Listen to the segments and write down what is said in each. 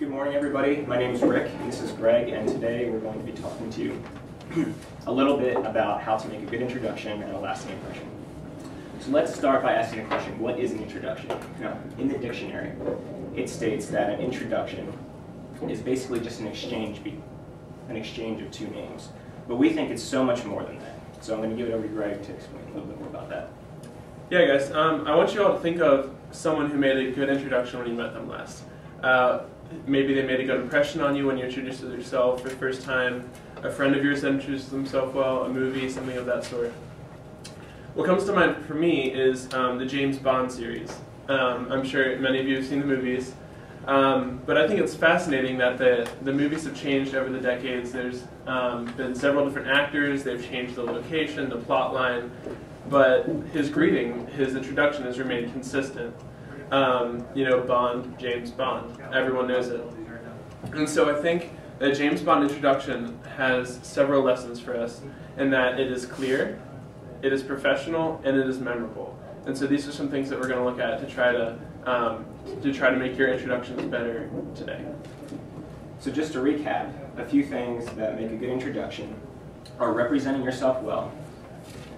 Good morning, everybody. My name is Rick, and this is Greg, and today we're going to be talking to you a little bit about how to make a good introduction and a lasting impression. So let's start by asking a question. What is an introduction? Now, in the dictionary, it states that an introduction is basically just an exchange of two names. But we think it's so much more than that. So I'm going to give it over to Greg to explain a little bit more about that. Yeah, guys. I want you all to think of someone who made a good introduction when you met them last. Maybe they made a good impression on you when you introduced yourself for the first time, a friend of yours that introduced themselves well, a movie, something of that sort. What comes to mind for me is the James Bond series. I'm sure many of you have seen the movies, but I think it's fascinating that the movies have changed over the decades. There's been several different actors, they've changed the location, the plot line, but his greeting, his introduction has remained consistent. You know, Bond, James Bond. Everyone knows it. And so I think the James Bond introduction has several lessons for us in that it is clear, it is professional, and it is memorable. And so these are some things that we're going to look at to try to make your introductions better today. So just to recap, a few things that make a good introduction are representing yourself well,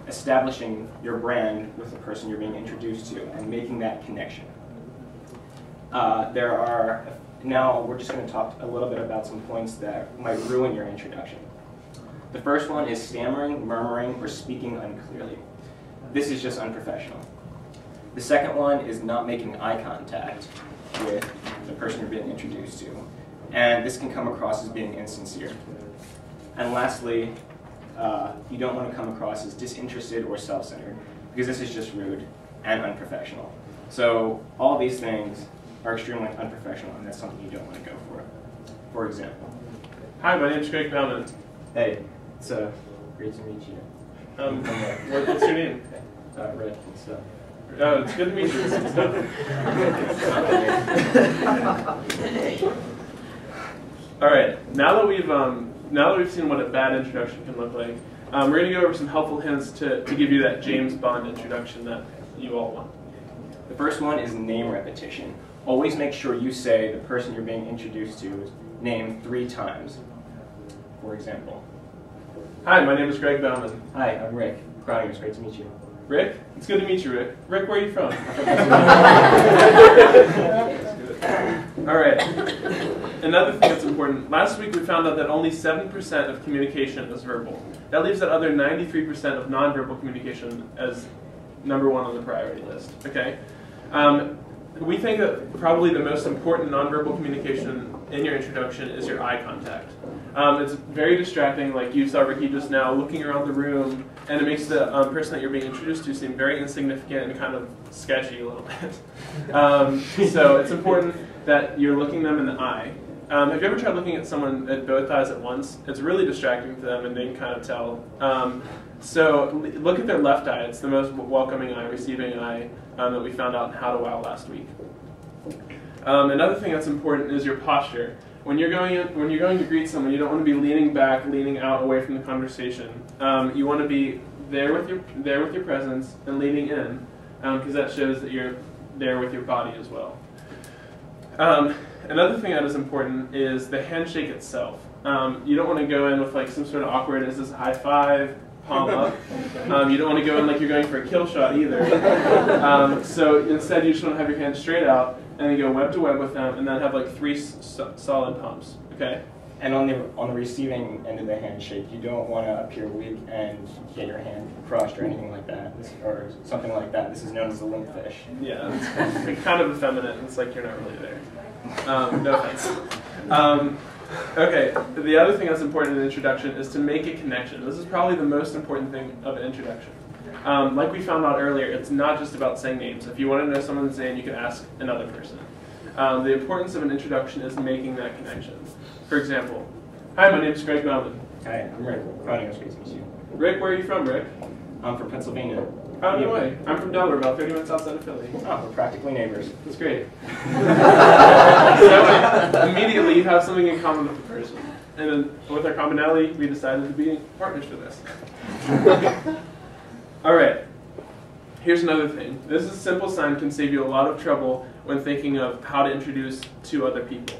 establishing your brand with the person you're being introduced to, and making that connection. Now we're just going to talk a little bit about some points that might ruin your introduction. The first one is stammering, murmuring, or speaking unclearly. This is just unprofessional. The second one is not making eye contact with the person you're being introduced to, and this can come across as being insincere. And lastly, you don't want to come across as disinterested or self-centered, because this is just rude and unprofessional. So all these things are extremely unprofessional, and that's something you don't want to go for. For example. Hi, my name is Greg Baumann. Hey, it's great to meet you. What's your name? Rick and stuff. Oh, it's good to meet you. All right, now that we've seen what a bad introduction can look like, we're going to go over some helpful hints to give you that James Bond introduction that you all want. The first one is name repetition. Always make sure you say the person you're being introduced to's name 3 times. For example. Hi, my name is Greg Baumann. Hi, I'm Rick. Crotinger, it's great to meet you. Rick? It's good to meet you, Rick. Rick, where are you from? All right. Another thing that's important. Last week we found out that only 7% of communication is verbal. That leaves that other 93% of nonverbal communication as number 1 on the priority list. Okay? We think that probably the most important nonverbal communication in your introduction is your eye contact. It's very distracting, like you saw Ricky just now looking around the room, and it makes the person that you're being introduced to seem very insignificant and kind of sketchy a little bit. So it's important that you're looking them in the eye. Have you ever tried looking at someone at both eyes at once? It's really distracting to them, and they can kind of tell. So look at their left eye. It's the most welcoming eye, receiving eye that we found out in How to Wow last week. Another thing that's important is your posture. When you're going to greet someone, you don't want to be leaning back, leaning out away from the conversation. You want to be there with your presence and leaning in, because that shows that you're there with your body as well. Another thing that is important is the handshake itself. You don't want to go in with like some sort of awkward, is this a high five, palm up? You don't want to go in like you're going for a kill shot either. So instead you just want to have your hands straight out and then go web to web with them and then have like 3 solid pumps, okay? And on the receiving end of the handshake, you don't want to appear weak and get your hand crushed or anything like that, or something like that. This is known as the limp fish. Yeah, it's kind of effeminate. It's like you're not really there. No offense. Okay, the other thing that's important in an introduction is to make a connection. This is probably the most important thing of an introduction. Like we found out earlier, it's not just about saying names. If you want to know someone's name, you can ask another person. The importance of an introduction is making that connection. For example, hi, my name is Greg Baumann. Hi, I'm Rick. Crotinger, it's great to meet you. Rick, where are you from, Rick? I'm from Pennsylvania. Oh, no way. I'm from Delaware, about 30 minutes outside of Philly. Oh, we're practically neighbors. That's great. So immediately you have something in common with the person. And then with our commonality, we decided to be partners for this. All right. Here's another thing. This is a simple sign can save you a lot of trouble when thinking of how to introduce 2 other people.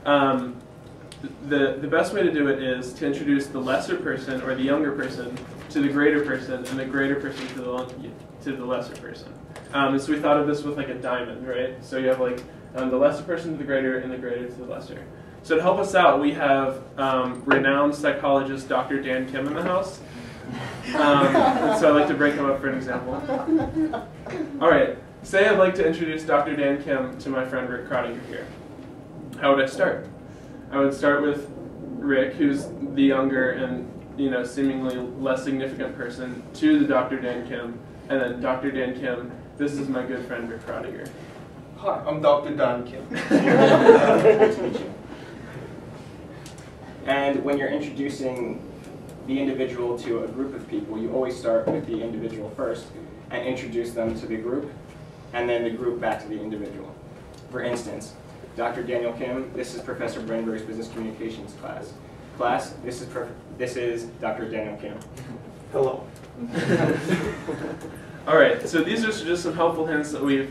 The best way to do it is to introduce the lesser person or the younger person to the greater person, and the greater person to the lesser person. And so we thought of this with like a diamond, right? So you have like the lesser person to the greater, and the greater to the lesser. So to help us out, we have renowned psychologist Dr. Dan Kim in the house. And so I'd like to bring him up for an example. All right, say I'd like to introduce Dr. Dan Kim to my friend Rick Crotinger here. How would I start? I would start with Rick, who's the younger and seemingly less significant person, to the Dr. Dan Kim, and then Dr. Dan Kim, this is my good friend Rick Crotinger. Hi, I'm Dr. Dan Kim. Nice to meet you. And when you're introducing the individual to a group of people, you always start with the individual first and introduce them to the group, and then the group back to the individual. For instance, Dr. Daniel Kim, this is Professor Brenberg's Business Communications class. Class, this is Dr. Daniel Kim. Hello. All right, so these are just some helpful hints that we've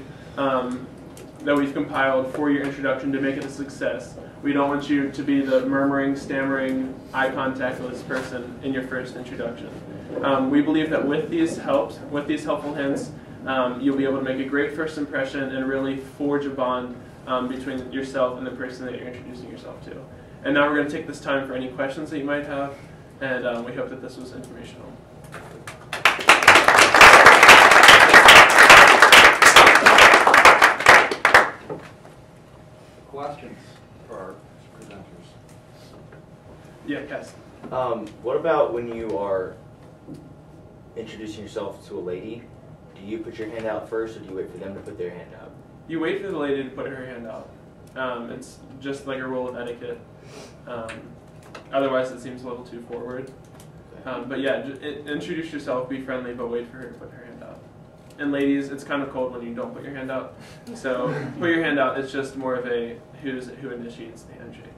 compiled for your introduction to make it a success. We don't want you to be the murmuring, stammering, eye contactless person in your first introduction. We believe that with these helpful hints, you'll be able to make a great first impression and really forge a bond between yourself and the person that you're introducing yourself to. And now we're going to take this time for any questions that you might have, and we hope that this was informational. Questions for our presenters? Yeah, Cass. What about when you are introducing yourself to a lady? Do you put your hand out first, or do you wait for them to put their hand out? You wait for the lady to put her hand out. It's just like a rule of etiquette. Otherwise, it seems a little too forward. But yeah, introduce yourself, be friendly, but wait for her to put her hand out. And ladies, it's kind of cold when you don't put your hand out. So put your hand out. It's just more of a who initiates the handshake.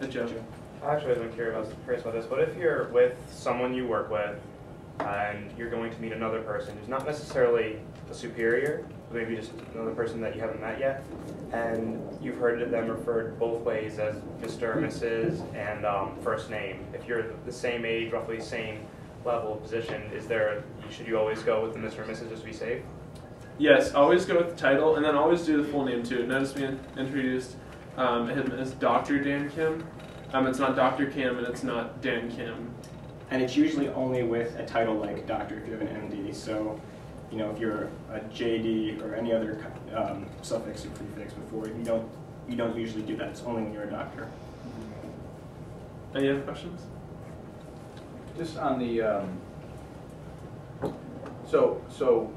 A joke. I actually have been curious about this. What if you're with someone you work with, and you're going to meet another person who's not necessarily a superior, maybe just another person that you haven't met yet, and you've heard them referred both ways as Mr. or Mrs. and first name. If you're the same age, roughly same level of position, should you always go with the Mr. or Mrs. just to be safe? Yes, always go with the title, and then always do the full name too. Notice we introduced him as Dr. Dan Kim. It's not Dr. Kim, and it's not Dan Kim. And it's usually only with a title like doctor if you have an MD. So, if you're a JD or any other suffix or prefix before, you don't usually do that. It's only when you're a doctor. Any other questions? Just on the so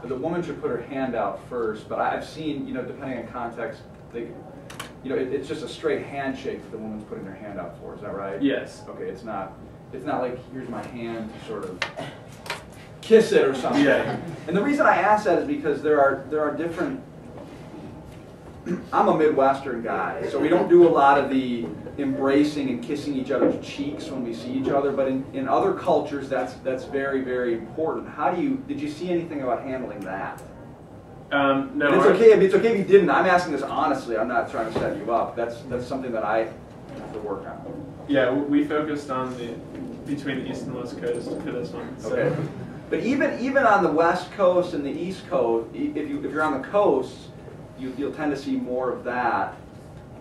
the woman should put her hand out first, but I've seen, depending on context, it's just a straight handshake that the woman's putting her hand out for. Is that right? Yes. Okay, it's not like here's my hand to sort of kiss it or something. Yeah. And the reason I ask that is because there are different. I'm a Midwestern guy, so we don't do a lot of the embracing and kissing each other's cheeks when we see each other. But in other cultures, that's very, very important. Did you see anything about handling that? No. And it's okay if you didn't. I'm asking this honestly. I'm not trying to set you up. That's something that I have to work on. Yeah, we focused on between the East and West Coast for this one. So. Okay. But even on the West Coast and the East Coast, if you're on the coast, you'll tend to see more of that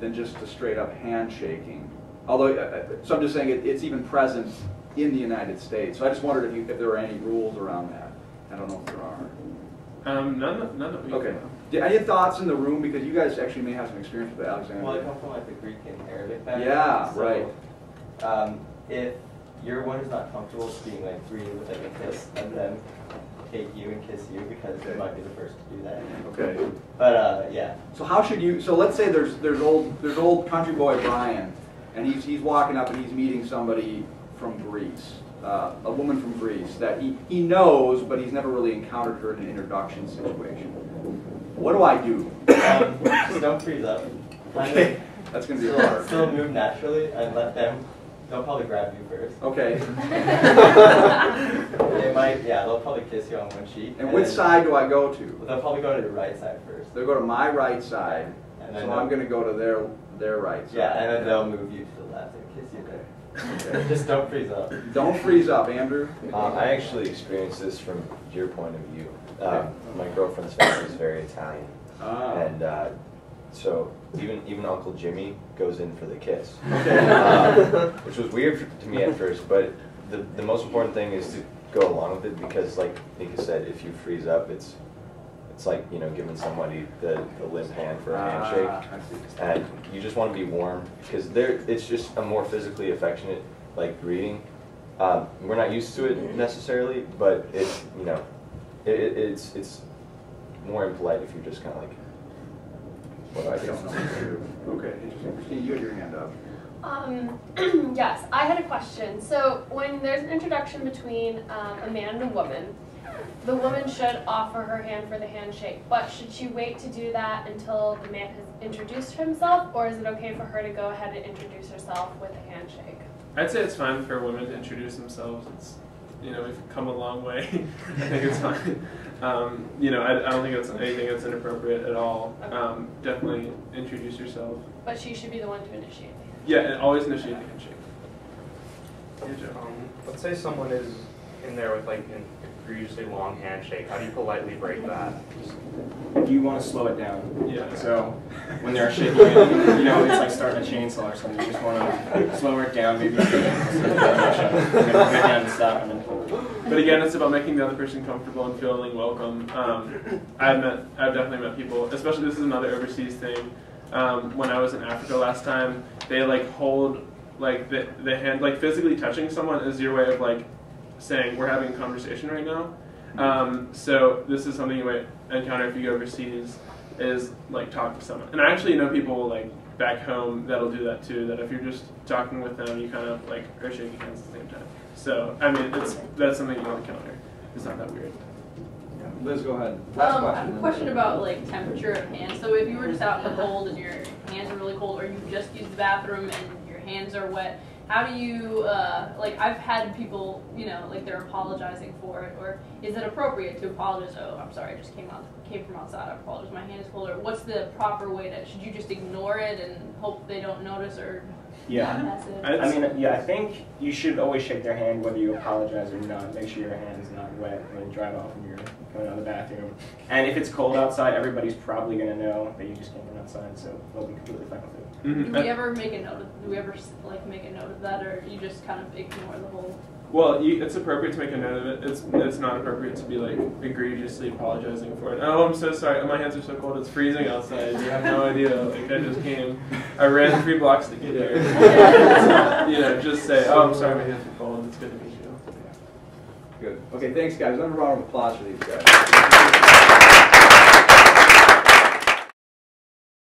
than just a straight up handshaking. Although, so I'm just saying it's even present in the United States. So I just wondered if there were any rules around that. I don't know if there are. None that we Okay. Any thoughts in the room, because you guys actually may have some experience with Alexander? Well, I come from like the Greek and Arabic background. Yeah, so, right. If you're one who's not comfortable just being like greeted with like a kiss, and then take you and kiss you because you might be the first to do that. Okay. But yeah. So how should you? So let's say there's old country boy Brian, and he's walking up and he's meeting somebody from Greece, a woman from Greece that he knows, but he's never really encountered her in an introduction situation. What do I do? Just don't freeze up. Okay. That's gonna be hard. Still move naturally and let them. They'll probably grab you first. Okay. They'll probably kiss you on one cheek. And which side do I go to? They'll probably go to the right side first. They'll go to my right side. And So then I'm gonna go to their right side. yeah, and then they'll move you to the left and kiss you there. Okay. Just don't freeze up. Don't freeze up, Andrew. I actually experienced this from your point of view. My girlfriend's family is very Italian, and so even Uncle Jimmy goes in for the kiss, which was weird to me at first. But the most important thing is to go along with it because, like Nika said, if you freeze up, it's like giving somebody the limp hand for a handshake, and you just want to be warm because it's just a more physically affectionate like greeting. We're not used to it necessarily, but it's it's more impolite if you're just kind of like. What I don't know. Okay, interesting. Christine, you had your hand up. Yes, I had a question. So when there's an introduction between a man and a woman, the woman should offer her hand for the handshake, but should she wait to do that until the man has introduced himself, or is it okay for her to go ahead and introduce herself with a handshake? I'd say it's fine for women to introduce themselves. It's, we've come a long way. I think it's fine. I don't think it's anything that's inappropriate at all. Okay. Definitely introduce yourself. But she should be the one to initiate the handshake. Yeah, and always initiate the handshake. Let's say someone is in there with like an egregiously long handshake. How do you politely break that? You want to slow it down. Yeah. So when they're shaking it, it's like starting a chainsaw or something. You just want to slow it down, maybe get down and stop, and then pull. But again, it's about making the other person comfortable and feeling welcome. I've definitely met people, especially this is another overseas thing. When I was in Africa last time, they like hold like the hand, like physically touching someone is your way of like saying we're having a conversation right now. So this is something you might encounter if you go overseas, is like talk to someone. And I actually know people like back home that'll do that too, that if you're just talking with them, you kind of like are shaking hands at the same time. So I mean, that's something you'll encounter. It's not that weird. Liz, go ahead. I have a question about like temperature of hands. So if you were just out in the cold and your hands are really cold, or you just used the bathroom and your hands are wet, how do you, like I've had people, like they're apologizing for it, or is it appropriate to apologize? Oh, I'm sorry, I just came from outside, I apologize, my hand is cold. Or what's the proper way to, should you just ignore it and hope they don't notice, or pass it? I think you should always shake their hand whether you apologize or not. Make sure your hand's not wet when you drive off when you're going out of the bathroom. And if it's cold outside, everybody's probably going to know that you just came from outside, so they'll be completely fine with it. Mm-hmm. Do we ever make a note of that, or you just kind of ignore the whole? Well, it's appropriate to make a note of it. It's not appropriate to be like egregiously apologizing for it. Oh, I'm so sorry. My hands are so cold. It's freezing outside. You have no idea. Like I just came. I ran 3 blocks to get here. Just say, oh, I'm sorry. My hands are cold. It's good to meet you. Good. Okay, thanks guys. Another round of applause for these guys.